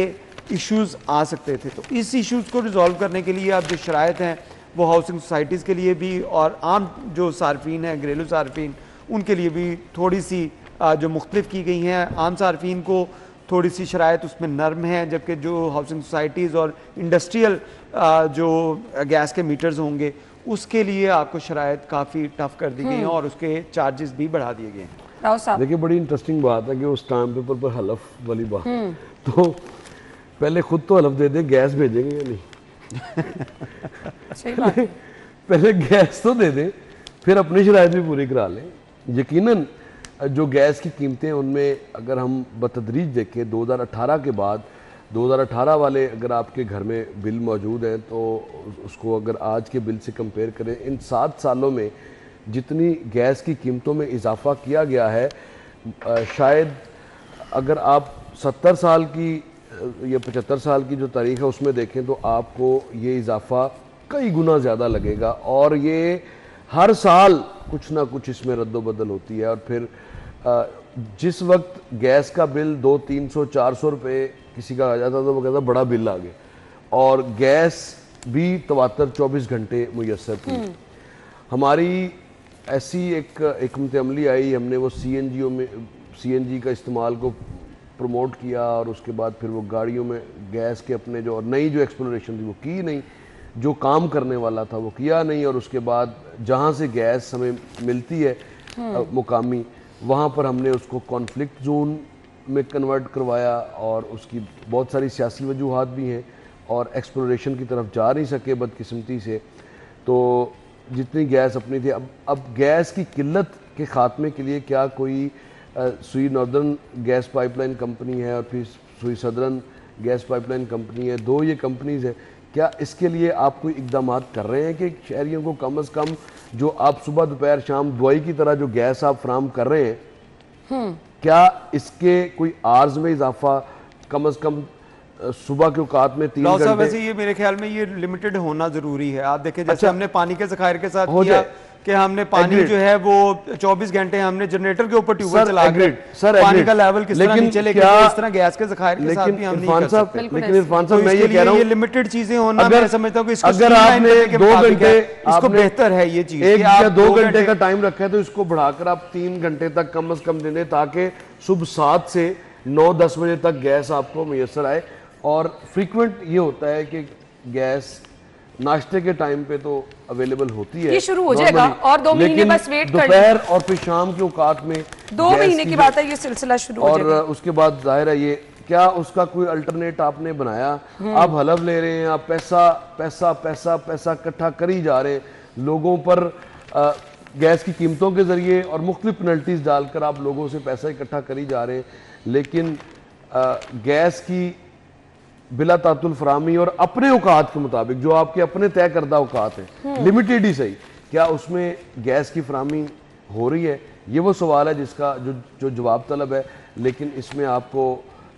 इश्यूज़ आ सकते थे। तो इस इश्यूज़ को रिजॉल्व करने के लिए अब जो शराइत हैं वो हाउसिंग सोसाइटीज़ के लिए भी और आम जो सार्फिन हैं, घरेलू सार्फिन, उनके लिए भी थोड़ी सी जो मुख्तलिफ की गई हैं। आम सार्फिन को थोड़ी सी शराइत उसमें नर्म है, जबकि जो हाउसिंग सोसाइटीज़ और इंडस्ट्रियल जो गैस के मीटर्स होंगे उसके लिए आपको शराइत काफ़ी टफ कर दी गई हैं, और उसके चार्जेस भी बढ़ा दिए गए हैं।
देखिए, बड़ी इंटरेस्टिंग बात है कि उस स्टाम्प पेपर पर हलफ वाली बात, तो पहले खुद तो हलफ दे दे गैस भेजेंगे या नहीं।
सही बात है।
पहले गैस तो दे दे, फिर अपनी शराइत भी पूरी करा लें। यकीनन जो गैस की कीमतें, उनमें अगर हम बतदरीज देखें 2018 के बाद 2018 वाले अगर आपके घर में बिल मौजूद हैं तो उसको अगर आज के बिल से कंपेयर करें, इन 7 सालों में जितनी गैस की कीमतों में इजाफा किया गया है, शायद अगर आप 70 साल की या 75 साल की जो तारीख है उसमें देखें तो आपको ये इजाफा कई गुना ज़्यादा लगेगा। और ये हर साल कुछ ना कुछ इसमें रद्दोबदल होती है। और फिर जिस वक्त गैस का बिल 200-300-400 रुपये किसी का आ जाता तो वो कहता बड़ा बिल आ गया, और गैस भी तवातर 24 घंटे मुयस्सर थी। हमारी ऐसी एक हिकमत अमली आई, हमने वो सीएनजी का इस्तेमाल को प्रमोट किया, और उसके बाद फिर वो गाड़ियों में गैस के अपने जो नई जो एक्सप्लोरेशन थी वो की नहीं, जो काम करने वाला था वो किया नहीं। और उसके बाद जहाँ से गैस हमें मिलती है मुकामी, वहाँ पर हमने उसको कॉन्फ्लिक्ट जोन में कन्वर्ट करवाया, और उसकी बहुत सारी सियासी वजूहात भी हैं, और एक्सप्लोरेशन की तरफ जा नहीं सके बदकिस्मती से। तो जितनी गैस अपनी थी, अब गैस की किल्लत के ख़ात्मे के लिए क्या कोई सुई नॉर्दर्न गैस पाइपलाइन कंपनी है और फिर सुई सदर्न गैस पाइपलाइन कंपनी है, 2 ये कंपनीज़ हैं, क्या इसके लिए आप कोई इकदाम कर रहे हैं कि शहरियों को कम से कम जो आप सुबह दोपहर शाम दवाई की तरह जो गैस आप फ्राहम कर रहे हैं, क्या इसके कोई आर्ज में इजाफा कम से कम सुबह के औकात में 3 घंटे?
वैसे ये मेरे ख्याल में ये लिमिटेड होना जरूरी है। आप देखें जैसे हमने पानी के ज़खायर के साथ किया कि हमने पानी जो है वो 24 घंटे हमने जनरेटर के ऊपर ट्यूबवेल चला के पानी का लेवल किस तरह नीचे लेके गए, इस तरह गैस के ज़खायर के साथ भी हम नहीं कर सकते।
लेकिन इरफान साहब मैं ये कह रहा हूं,
ये लिमिटेड चीजें होना, मैं समझता हूं कि इसको
अगर आपने 2 घंटे,
इसको बेहतर है ये चीज
1 या 2 घंटे का टाइम रखा है तो इसको बढ़ाकर आप 3 घंटे तक कम से कम दे दें, ताकि सुबह 7 से 9-10 बजे तक गैस आपको मुयस्सर आए। और फ्रीक्वेंट ये होता है कि गैस नाश्ते के टाइम पे तो अवेलेबल होती है,
ये शुरू हो जाएगा और 2 महीने बस वेट कर
दोपहर और फिर शाम के औकात में
2 महीने की बात है, ये सिलसिला शुरू हो जाएगा।
और उसके बाद जाहिर है ये क्या उसका कोई अल्टरनेट आपने बनाया? आप हलफ ले रहे हैं, आप पैसा पैसा पैसा पैसा इकट्ठा करी जा रहे हैं लोगों पर, गैस की कीमतों के जरिए और मुख्तलिफ पेनल्टीज डालकर आप लोगों से पैसा इकट्ठा करी जा रहे हैं, लेकिन गैस की बिला तातुल फरामी और अपने औकात के मुताबिक जो आपके अपने तय करदा औकात है, लिमिटेड ही सही, क्या उसमें गैस की फरामी हो रही है? ये वो सवाल है जिसका जो जवाब तलब है। लेकिन इसमें आपको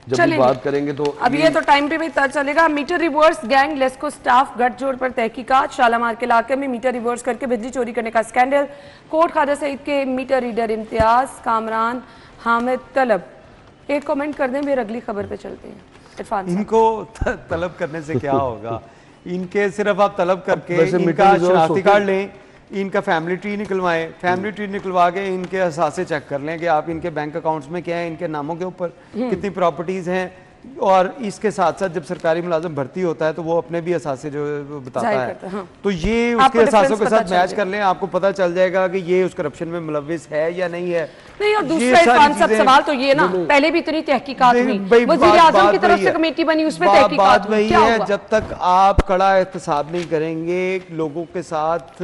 जब भी बात करेंगे तो
अब ये तो टाइम पे भी पता चलेगा। Meter reverse gang LESCO staff गठजोड़ पर तहकीकात, शालामार के इलाके में मीटर रिवर्स करके बिजली चोरी करने का स्कैंडल, कोट ख्वाजा सईद के मीटर रीडर इम्तियाज, कामरान हामिद तलब। एक कमेंट कर दें, फिर अगली खबर पे चलते हैं।
इनको तलब करने से क्या होगा? इनके सिर्फ आप तलब करके इनका शनाख्ती कार्ड लें, इनका फैमिली ट्री निकलवाएं, फैमिली ट्री निकलवा के इनके असासे चेक कर लें कि आप इनके बैंक अकाउंट्स में क्या है, इनके नामों के ऊपर कितनी प्रॉपर्टीज हैं। और इसके साथ साथ जब सरकारी मुलाजिम भर्ती होता है तो वो अपने भी असासे जो बताता है,
हाँ।
तो ये उसके असासों के साथ मैच कर लें, आपको पता चल जाएगा कि ये उस करप्शन में मुलविस है या नहीं है।
नहीं, और दूसरा इरफान साहब सवाल तो ये ना, पहले भी इतनी तहकीकात हुई, वज़ीर आज़म की तरफ से कमेटी बनी, उसमें तहकीकात
वही है, जब तक आप कड़ा एहतसाब नहीं करेंगे लोगों के साथ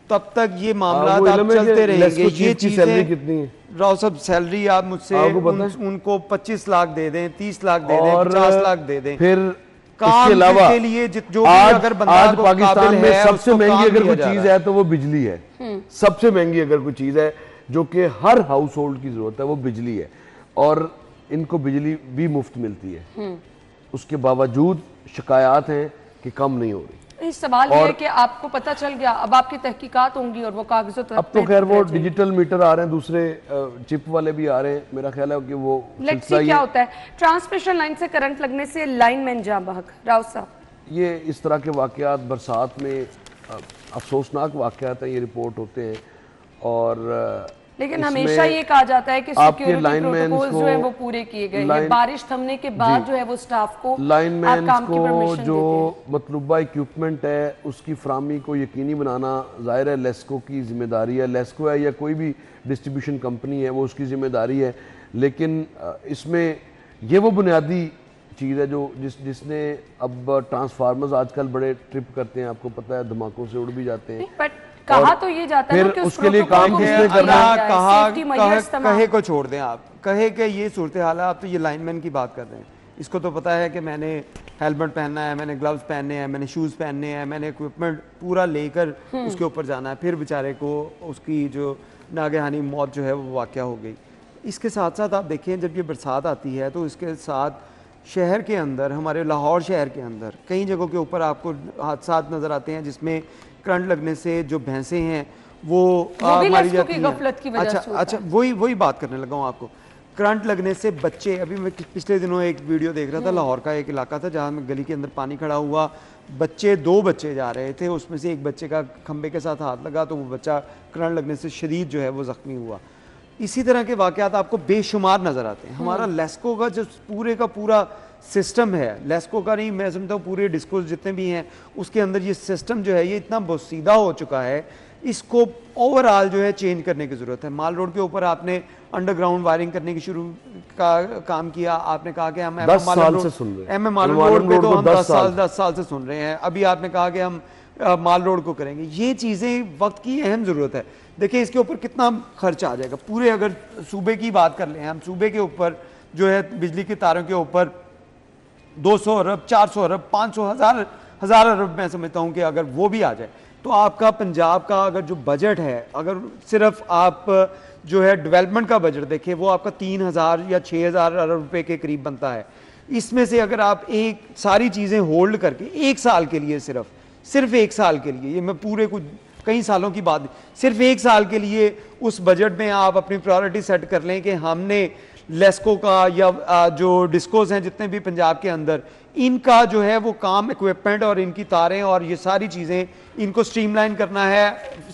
तब तक ये मामला आप चलते रहेंगे। ये चीजें कितनी है राव साहब, सैलरी आप मुझसे उनको 25 लाख दे दें, 30 लाख दे दें, 50 लाख दे दें,
फिर
काम
इसके अलावा
के लिए जो अगर
आज पाकिस्तान में सबसे महंगी अगर कोई चीज है तो वो बिजली है। सबसे महंगी अगर कोई चीज है जो कि हर हाउस होल्ड की जरूरत है वो बिजली है, और इनको बिजली भी मुफ्त मिलती है। उसके बावजूद शिकायत हैं कि कम नहीं हो रही।
सवाल ये है कि आपको पता चल गया, अब आपकी तहकीकात होंगी और वो कागजों
अब तो खैर वो डिजिटल मीटर आ रहे हैं, दूसरे चिप वाले भी आ रहे हैं, मेरा ख्याल है कि वो
क्या होता है। ट्रांसमिशन लाइन से करंट लगने से लाइनमैन जाँ बहक, राव साहब
ये इस तरह के वाकयात बरसात में अफसोसनाक वाकयात हैं, ये रिपोर्ट होते हैं। और
लेकिन हमेशा ये कहा जाता है कि सिक्योरिटी प्रोटोकॉल्स जो है वो पूरे किए गए हैं। बारिश थमने के बाद जो है वो स्टाफ को
लाइनमैन को जो मतलूबा इक्विपमेंट है उसकी फरामी को यकीनी बनाना जाहिर है लेस्को की जिम्मेदारी है। लेस्को है या कोई भी डिस्ट्रीब्यूशन कंपनी है वो उसकी जिम्मेदारी है, लेकिन इसमें ये वो बुनियादी चीज़ है जो जिसने अब ट्रांसफार्मर्स आजकल बड़े ट्रिप करते हैं, आपको पता है, धमाकों से उड़ भी जाते हैं।
कहा तो ये जाता है
फिर उसके लिए काम किसने करना है?
कहे को छोड़ दें आप, कहे कि ये सूरत हाल है, आप तो ये लाइनमैन की बात कर रहे हैं, इसको तो पता है कि मैंने हेलमेट पहनना है, मैंने ग्लव्स पहनने हैं, मैंने शूज़ पहनने हैं, मैंने इक्विपमेंट पूरा लेकर उसके ऊपर जाना है, फिर बेचारे को उसकी जो नागहानी मौत जो है वो वाक़या हो गई। इसके साथ साथ आप देखें जब ये बरसात आती है तो इसके साथ शहर के अंदर, हमारे लाहौर शहर के अंदर कई जगहों के ऊपर आपको हादसात नज़र आते हैं जिसमें करंट लगने से जो भैंसें हैं वो मारी जाती हैं। अच्छा, वही बात करने लगा हूँ आपको। करंट लगने से बच्चे, अभी मैं पिछले दिनों एक वीडियो देख रहा था, लाहौर का एक इलाका था जहाँ में गली के अंदर पानी खड़ा हुआ, दो बच्चे जा रहे थे, उसमें से एक बच्चे का खंबे के साथ हाथ लगा तो वो बच्चा करंट लगने से शदीद जो है वो ज़ख्मी हुआ। इसी तरह के वाक़यात आपको बेशुमार नज़र आते हैं। हमारा लेस्को का जो पूरे का पूरा सिस्टम है, लेस्को का नहीं, मैं समझता हूँ पूरे डिस्कोस जितने भी हैं उसके अंदर ये सिस्टम जो है ये इतना बोसीदा हो चुका है, इसको ओवरऑल जो है चेंज करने की ज़रूरत है। माल रोड के ऊपर आपने अंडरग्राउंड वायरिंग करने की शुरू का काम किया, आपने कहा कि हम एम एम माल रोड पे तो हम 10 साल से सुन रहे हैं, अभी आपने कहा कि हम माल रोड को करेंगे। ये चीज़ें वक्त की अहम ज़रूरत है। देखिए इसके ऊपर कितना खर्च आ जाएगा। पूरे अगर सूबे की बात कर लें हम, सूबे के ऊपर जो है बिजली के तारों के ऊपर 200 अरब, 400 अरब, 500, हज़ार अरब मैं समझता हूँ कि अगर वो भी आ जाए तो आपका पंजाब का अगर जो बजट है, अगर सिर्फ आप जो है डेवलपमेंट का बजट देखें वो आपका 3000 या 6000 अरब रुपए के करीब बनता है। इसमें से अगर आप एक सारी चीज़ें होल्ड करके एक साल के लिए सिर्फ एक साल के लिए, ये मैं पूरे कुछ कई सालों की बात, सिर्फ एक साल के लिए उस बजट में आप अपनी प्रायोरिटी सेट कर लें कि हमने लेस्को का या जो डिस्कोस हैं जितने भी पंजाब के अंदर, इनका जो है वो काम, इक्विपमेंट और इनकी तारें और ये सारी चीजें इनको स्ट्रीमलाइन करना है,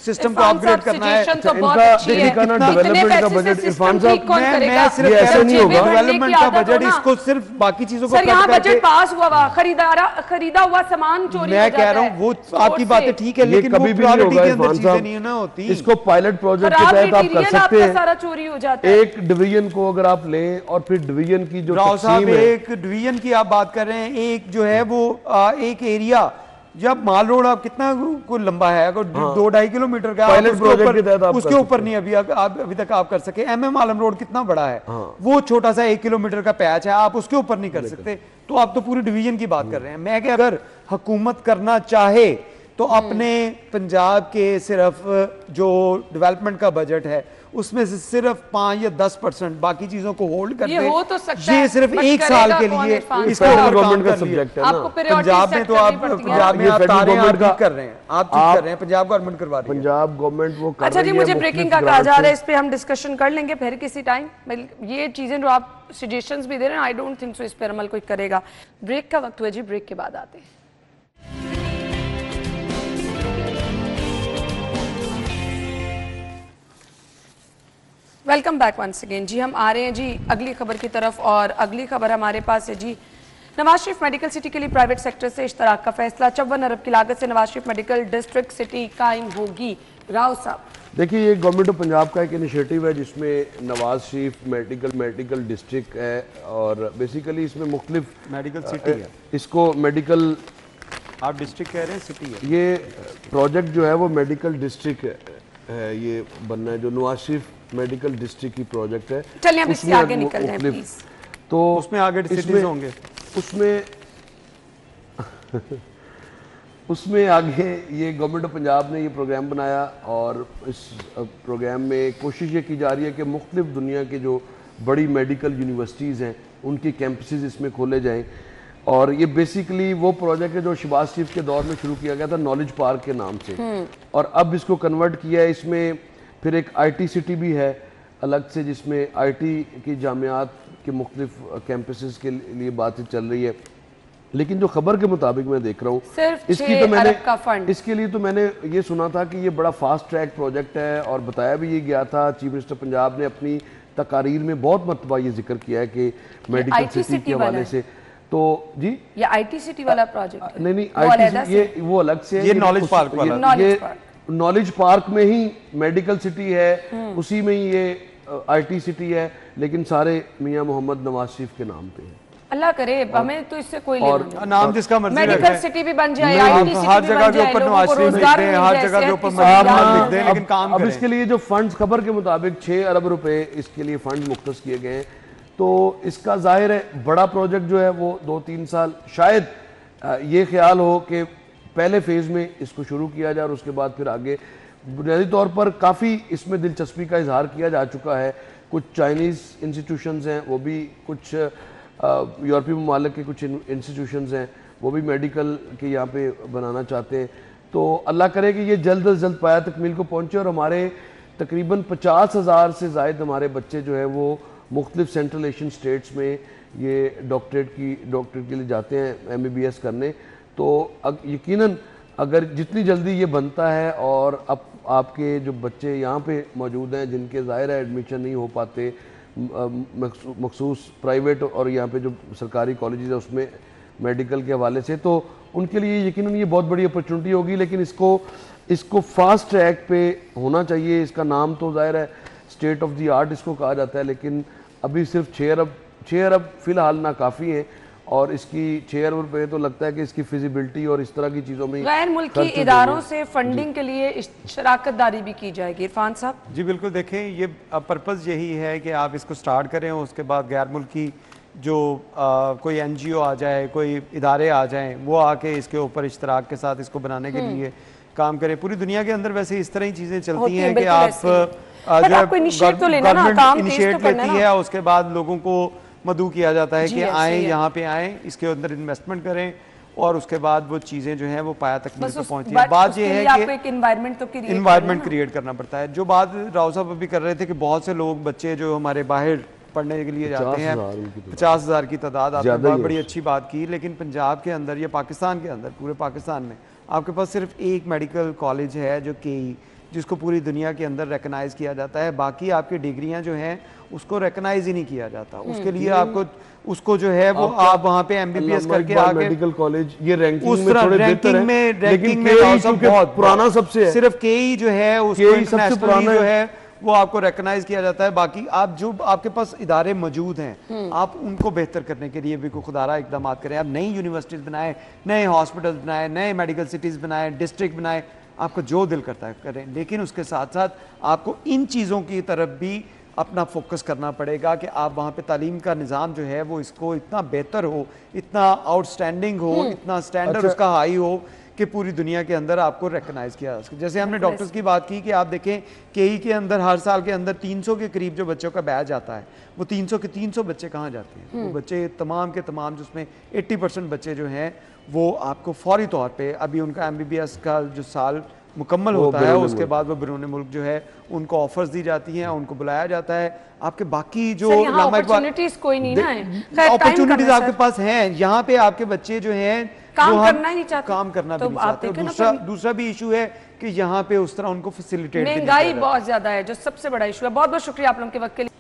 सिस्टम को अपग्रेड करना है।
इनका ना डेवलपमेंट का बजट, इरफान साहब
मैं सिर्फ ऐसा नहीं होगा डेवलपमेंट का बजट, इसको सिर्फ बाकी चीजों को
यहाँ बजट पास हुआ, खरीदा हुआ सामान चोरी,
मैं कह रहा हूँ वो आपकी बातें ठीक है लेकिन वो प्रायोरिटी के अंदर चीजें नहीं ना होती।
इसको पायलट प्रोजेक्ट के तहत आप कर सकते हैं।
सारा चोरी हो जाता है।
एक डिवीजन को अगर आप लें और फिर डिवीजन की जो
राव साहब, एक डिवीजन की आप बात कर रहे हैं, एक जो है वो एक एरिया, जब माल रोड आप कितना को लंबा है, अगर 2-2.5 किलोमीटर का, उसके ऊपर नहीं अभी तक आप कर सके। एमएम आलम रोड कितना बड़ा है, वो छोटा सा 1 किलोमीटर का पैच है, आप उसके ऊपर नहीं कर सकते, तो आप तो पूरी डिवीजन की बात कर रहे हैं। मैं क्या, अगर हुकूमत करना चाहे तो अपने पंजाब के सिर्फ जो डेवलपमेंट का बजट है उसमें से सिर्फ 5 या 10% बाकी चीजों को होल्ड कर दे,
हो तो सकता है,
ये सिर्फ एक साल के लिए इसको
गवर्नमेंट का सब्जेक्ट है ना।
पंजाब में तो आप पंजाब में आप तारें आप ठीक कर रहे हैं, आप ठीक कर रहे हैं, पंजाब गवर्नमेंट करवा रही है,
पंजाब गवर्नमेंट वो कर
अच्छा जी,
रही है।
मुझे ब्रेकिंग का कहा जा रहा है, इस पे हम डिस्कशन कर लेंगे फिर किसी टाइम। ये चीजें जो आप सजेशंस भी दे रहे हैं, आई डोंट थिंक सो इस पर अमल कोई करेगा। ब्रेक का वक्त हुआ जी, ब्रेक के बाद आते हैं। वेलकम बैक वंस अगेन जी। हम आ रहे हैं जी अगली खबर की तरफ, और अगली खबर हमारे पास है जी, नवाज शरीफ मेडिकल सिटी के लिए प्राइवेट सेक्टर से इश्तराक का फैसला। 54 अरब की लागत से Nawaz Sharif medical district city कायम होगी। राव साहब,
देखिए ये गवर्नमेंट ऑफ पंजाब का एक इनिशिएटिव है जिसमें नवाज शरीफ मेडिकल डिस्ट्रिक्ट है, और बेसिकली इसमें मुख्तलिफ
मेडिकल सिटी है,
इसको मेडिकल,
आप डिस्ट्रिक्ट कह रहे हैं, सिटी है।
ये प्रोजेक्ट जो है वो मेडिकल डिस्ट्रिक्ट है, ये बनना है जो नवाज शरीफ मेडिकल डिस्ट्रिक्ट की प्रोजेक्ट है।
चलिए अब इससे आगे निकल जाएं प्लीज।
तो
उसमें आगे सिटीज होंगे,
उसमें आगे ये गवर्नमेंट ऑफ पंजाब ने ये प्रोग्राम बनाया, और इस प्रोग्राम में कोशिश ये की जा रही है कि मुख्तलिफ दुनिया के जो बड़ी मेडिकल यूनिवर्सिटीज़ हैं उनके कैंपसेस इसमें खोले जाएं। और ये बेसिकली वो प्रोजेक्ट है जो शहबाज शरीफ के दौर में शुरू किया गया था नॉलेज पार्क के नाम से, और अब इसको कन्वर्ट किया है। इसमें फिर एक IT सिटी भी है अलग से, जिसमें IT की जामियात के मुख्तलिफ कैंपसेस के लिए बातचीत चल रही है। लेकिन जो खबर के मुताबिक मैं देख रहा हूँ, इसकी तो मैंने इसके लिए तो मैंने ये सुना था कि ये बड़ा फास्ट ट्रैक प्रोजेक्ट है, और बताया भी ये गया था। चीफ मिनिस्टर पंजाब ने अपनी तकारीर में बहुत मरतबा ये जिक्र किया है कि मेडिकल सिटी के हवाले से, तो जी
ये IT सिटी वाला प्रोजेक्ट
नहीं IT ये वो अलग से,
ये नॉलेज पार्क वाला,
ये नॉलेज पार्क में ही मेडिकल सिटी है, उसी में ही ये IT सिटी है, लेकिन सारे मियां मोहम्मद नवाज शरीफ के नाम पे है।
अल्लाह करे, हमें तो इससे कोई लेना
नाम जिसका मर्जी
मेडिकल सिटी भी बन जाए, IT सिटी
हर जगह के ऊपर नवाज शरीफ लिखते हैं, हर जगह के ऊपर लिखते हैं, लेकिन काम
अब इसके लिए जो फंड्स खबर के मुताबिक 6 अरब रुपए इसके लिए फंड मुख्तस किए गए हैं। तो इसका जाहिर है बड़ा प्रोजेक्ट जो है वो 2-3 साल शायद ये ख्याल हो कि पहले फेज़ में इसको शुरू किया जाए और उसके बाद फिर आगे। बुनियादी तौर पर काफ़ी इसमें दिलचस्पी का इजहार किया जा चुका है। कुछ चाइनीज़ इंस्टीट्यूशंस हैं, वो भी कुछ यूरोपीय ममालिक के कुछ इंस्टीट्यूशंस हैं, वो भी मेडिकल के यहाँ पे बनाना चाहते हैं। तो अल्लाह करे कि ये जल्द अज जल्द पाया तकमील को पहुँचे और हमारे तकरीबन 50,000 से ज़ायद हमारे बच्चे जो है वो मुख्तलिफ सेंट्रल एशियन स्टेट्स में ये डॉक्टरेट के लिए जाते हैं MBBS करने। तो यकीनन अगर जितनी जल्दी ये बनता है और अब आपके जो बच्चे यहाँ पे मौजूद हैं जिनके ज़ाहिर है एडमिशन नहीं हो पाते मखसूस प्राइवेट और यहाँ पे जो सरकारी कॉलेजेस है उसमें मेडिकल के हवाले से, तो उनके लिए यकीनन ये बहुत बड़ी अपॉर्चुनिटी होगी। लेकिन इसको फास्ट ट्रैक पे होना चाहिए। इसका नाम तो ज़ाहिर है स्टेट ऑफ द आर्ट इसको कहा जाता है, लेकिन अभी सिर्फ 6 अरब फिलहाल ना काफ़ी है और इसकी 6 अरब रुपये तो लगता है कि इसकी फिजिबिलिटी और इस तरह की चीज़ों में
गैर मुल्की इदारों से फंडिंग के लिए शराकत दारी भी की जाएगी। इरफान साहब
जी बिल्कुल, देखें ये पर्पज़ यही है कि आप इसको स्टार्ट करें, उसके बाद गैर मुल्की जो कोई NGO आ जाए, कोई इदारे आ जाएं, वो आके इसके ऊपर इश्तराक के साथ इसको बनाने के लिए काम करें। पूरी दुनिया के अंदर वैसे इस तरह ही चीज़ें चलती हैं कि आप गवर्नमेंट इनिशिएट लेती है, उसके बाद लोगों को मदऊ किया जाता है कि आए यहाँ पे आए, इसके अंदर इन्वेस्टमेंट करें और उसके बाद वो चीज़ें जो हैं वो पाया तकमील पर पहुँचती है। बात ये है कि इन्वायरमेंट क्रिएट करना पड़ता है। जो बात राव साहब अभी कर रहे थे कि बहुत से लोग बच्चे जो हमारे बाहर पढ़ने के लिए जाते हैं, 50,000 की तादाद, आपने बहुत बड़ी अच्छी बात की। लेकिन पंजाब के अंदर या पाकिस्तान के अंदर, पूरे पाकिस्तान में आपके पास सिर्फ एक मेडिकल कॉलेज है जो KE, जिसको पूरी दुनिया के अंदर रिकग्नाइज किया जाता है। बाकी आपकी डिग्रियां जो हैं उसको रिकग्नाइज ही नहीं किया जाता। उसके लिए आपको उसको जो है वो आप वहाँ पे MBBS करके आके
मेडिकल कॉलेज ये रैंकिंग
उस तरह रैंकिंग में बहुत पुराना सबसे है। सिर्फ KE जो है उसको इंटरनेशनली जो है वो आपको रिकग्नाइज किया जाता है। बाकी आप जो आपके पास इदारे मौजूद हैं आप उनको बेहतर करने के लिए भी खुदारा इकदाम करें। आप नई यूनिवर्सिटीज़ बनाएं, नए हॉस्पिटल्स बनाएं, नए मेडिकल सिटीज़ बनाएं, डिस्ट्रिक्ट बनाएं, आपको जो दिल करता है करें। लेकिन उसके साथ साथ आपको इन चीज़ों की तरफ भी अपना फोकस करना पड़ेगा कि आप वहाँ पे तालीम का निज़ाम जो है वो इसको इतना बेहतर हो, इतना आउटस्टैंडिंग हो, इतना स्टैंडर्ड उसका हाई हो कि पूरी दुनिया के अंदर आपको रिकग्नाइज किया जा सके। जैसे हमने डॉक्टर्स की बात की कि आप देखें KE के अंदर हर साल के अंदर 300 के करीब जो बच्चों का बैच आता है, वो 300 के 300 बच्चे कहाँ जाते हैं? वो बच्चे तमाम के तमाम जिसमें 80% बच्चे जो हैं वो आपको फौरी तौर पे अभी उनका MBBS का जो साल मुकम्मल होता है उसके बाद वो बैरून मुल्क जो है उनको ऑफर्स दी जाती हैं, उनको बुलाया जाता है। आपके बाकी जो
अपॉर्चुनिटीज कोई नहीं ना,
अपॉर्चुनिटीज आपके पास हैं, यहाँ पे आपके बच्चे जो हैं
काम करना ही नहीं चाहते,
काम करना भी नहीं चाहते। दूसरा भी इशू है कि यहाँ पे उस तरह उनको फैसिलिटेट,
महंगाई बहुत ज्यादा है जो सबसे बड़ा इशू है। बहुत बहुत शुक्रिया आप लोगों के वक्त के लिए।